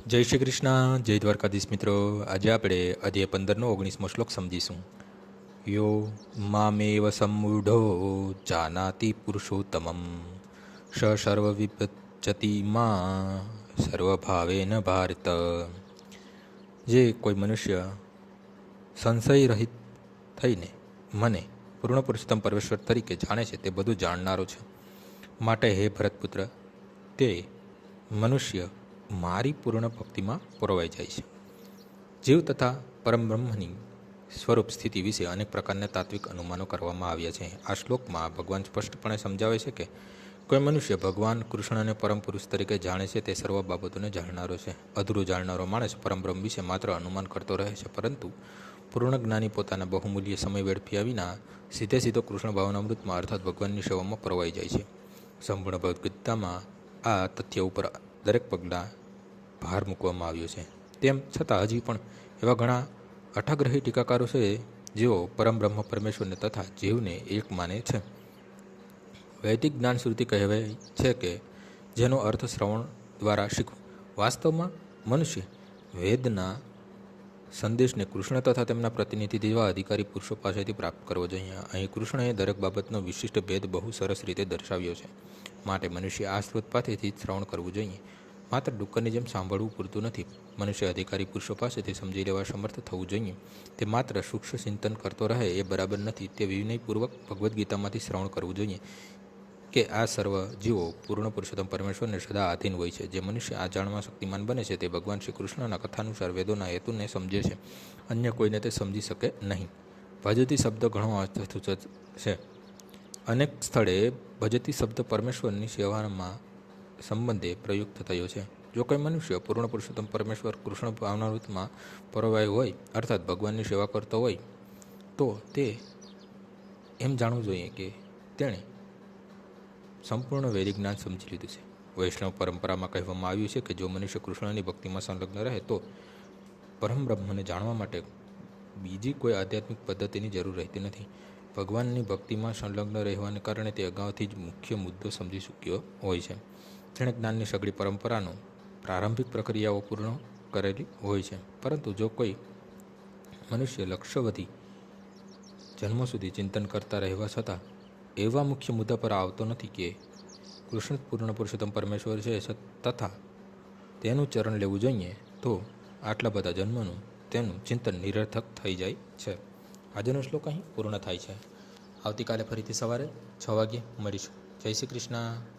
જય શ્રી કૃષ્ણ, જય દ્વારકાધીશ મિત્રો. આજે આપણે અધ્યાય 15નો 19મો શ્લોક સમજીશું. યો મામેવ સમૂઢો જાનાતિ પુરુષોત્તમમ સ સર્વવિપચતિ માં સર્વભાવેન ભારત. જે કોઈ મનુષ્ય સંશય રહિત થઈને મને પૂર્ણ પુરુષોત્તમ પરમેશ્વર તરીકે જાણે છે તે બધું જાણનારો છે. માટે હે ભરતપુત્ર, તે મનુષ્ય મારી પૂર્ણ ભક્તિમાં પરોવાઈ જાય છે. જીવ તથા પરમબ્રહ્મની સ્વરૂપ સ્થિતિ વિશે અનેક પ્રકારના તાત્વિક અનુમાનો કરવામાં આવ્યા છે. આ શ્લોકમાં ભગવાન સ્પષ્ટપણે સમજાવે છે કે કોઈ મનુષ્ય ભગવાન કૃષ્ણને પરમ પુરુષ તરીકે જાણે છે તે સર્વ બાબતોને જાણનારો છે. અધૂરું જાણનારો માણસ પરમબ્રહ્મ વિશે માત્ર અનુમાન કરતો રહે છે, પરંતુ પૂર્ણ જ્ઞાની પોતાના બહુમૂલ્ય સમય વેડફ્યા વિના સીધો કૃષ્ણ ભાવનામૃતમાં અર્થાત ભગવાનની સેવામાં પરોવાઈ જાય છે. સંપૂર્ણ ભગવદ્ ગીતામાં આ તથ્ય ઉપર દરેક પગલાં ભાર મૂકવામાં આવ્યો છે. તેમ છતાં હજી પણ એવા ઘણા અઠાગ્રહી ટીકાકારો છે જેઓ પરમબ્રહ્મ પરમેશ્વરને તથા જીવને એક માને છે. વૈદિક જ્ઞાન શ્રુતિ કહેવાય છે કે જેનો અર્થ શ્રવણ દ્વારા શીખવું. વાસ્તવમાં મનુષ્ય વેદના સંદેશને કૃષ્ણ તથા તેમના પ્રતિનિધિ જેવા અધિકારી પુરુષો પાસેથી પ્રાપ્ત કરવો જોઈએ. અહીં કૃષ્ણએ દરેક બાબતનો વિશિષ્ટ ભેદ બહુ સરસ રીતે દર્શાવ્યો છે. માટે મનુષ્ય આ સ્ત્રોત પાસેથી જ શ્રવણ કરવું જોઈએ. માત્ર ડુક્કરની જેમ સાંભળવું પૂરતું નથી. મનુષ્ય અધિકારી પુરુષો પાસેથી સમજી લેવા સમર્થ થવું જોઈએ. તે માત્ર સૂક્ષ્મ ચિંતન કરતો રહે એ બરાબર નથી. તે વિનયપૂર્વક ભગવદ્ ગીતામાંથી શ્રવણ કરવું જોઈએ કે આ સર્વ જીવો પૂર્ણ પુરુષોત્તમ પરમેશ્વરને સદા આધીન હોય છે. જે મનુષ્ય આ જાણવા શક્તિમાન બને છે તે ભગવાન શ્રી કૃષ્ણના કથાનુસાર વેદોના હેતુને સમજે છે. અન્ય કોઈને તે સમજી શકે નહીં. ભજતી શબ્દ ઘણો અર્થસૂચક છે. અનેક સ્થળે ભજતી શબ્દ પરમેશ્વરની સેવામાં સંબંધે પ્રયુક્ત થયો છે. જો કોઈ મનુષ્ય પૂર્ણ પુરુષોત્તમ પરમેશ્વર કૃષ્ણ ભાવનામૃતમાં પરોવાયો હોય, અર્થાત ભગવાનની સેવા કરતો હોય, તો તે એમ જાણવું જોઈએ કે તેણે સંપૂર્ણ વૈદિક જ્ઞાન સમજી લીધું છે. વૈષ્ણવ પરંપરામાં કહેવામાં આવ્યું છે કે જો મનુષ્ય કૃષ્ણની ભક્તિમાં સંલગ્ન રહે તો પરમબ્રહ્મને જાણવા માટે બીજી કોઈ આધ્યાત્મિક પદ્ધતિની જરૂર રહેતી નથી. ભગવાનની ભક્તિમાં સંલગ્ન રહેવાને કારણે તે અગાઉથી જ મુખ્ય મુદ્દો સમજી ચૂક્યો હોય છે. તેણે જ્ઞાનની સઘળી પરંપરાનો પ્રારંભિક પ્રક્રિયાઓ પૂર્ણ કરેલી હોય છે. પરંતુ જો કોઈ મનુષ્ય લક્ષવધી જન્મો સુધી ચિંતન કરતા રહેવા છતાં એવા મુખ્ય મુદ્દા પર આવતો નથી કે કૃષ્ણ પૂર્ણ પુરુષોત્તમ પરમેશ્વર છે તથા તેનું ચરણ લેવું જોઈએ, તો આટલા બધા જન્મનું તેનું ચિંતન નિરર્થક થઈ જાય છે. આજનો શ્લોક અહીં પૂર્ણ થાય છે. આવતીકાલે ફરીથી સવારે 6 વાગ્યે મળીશું. જય શ્રી કૃષ્ણ.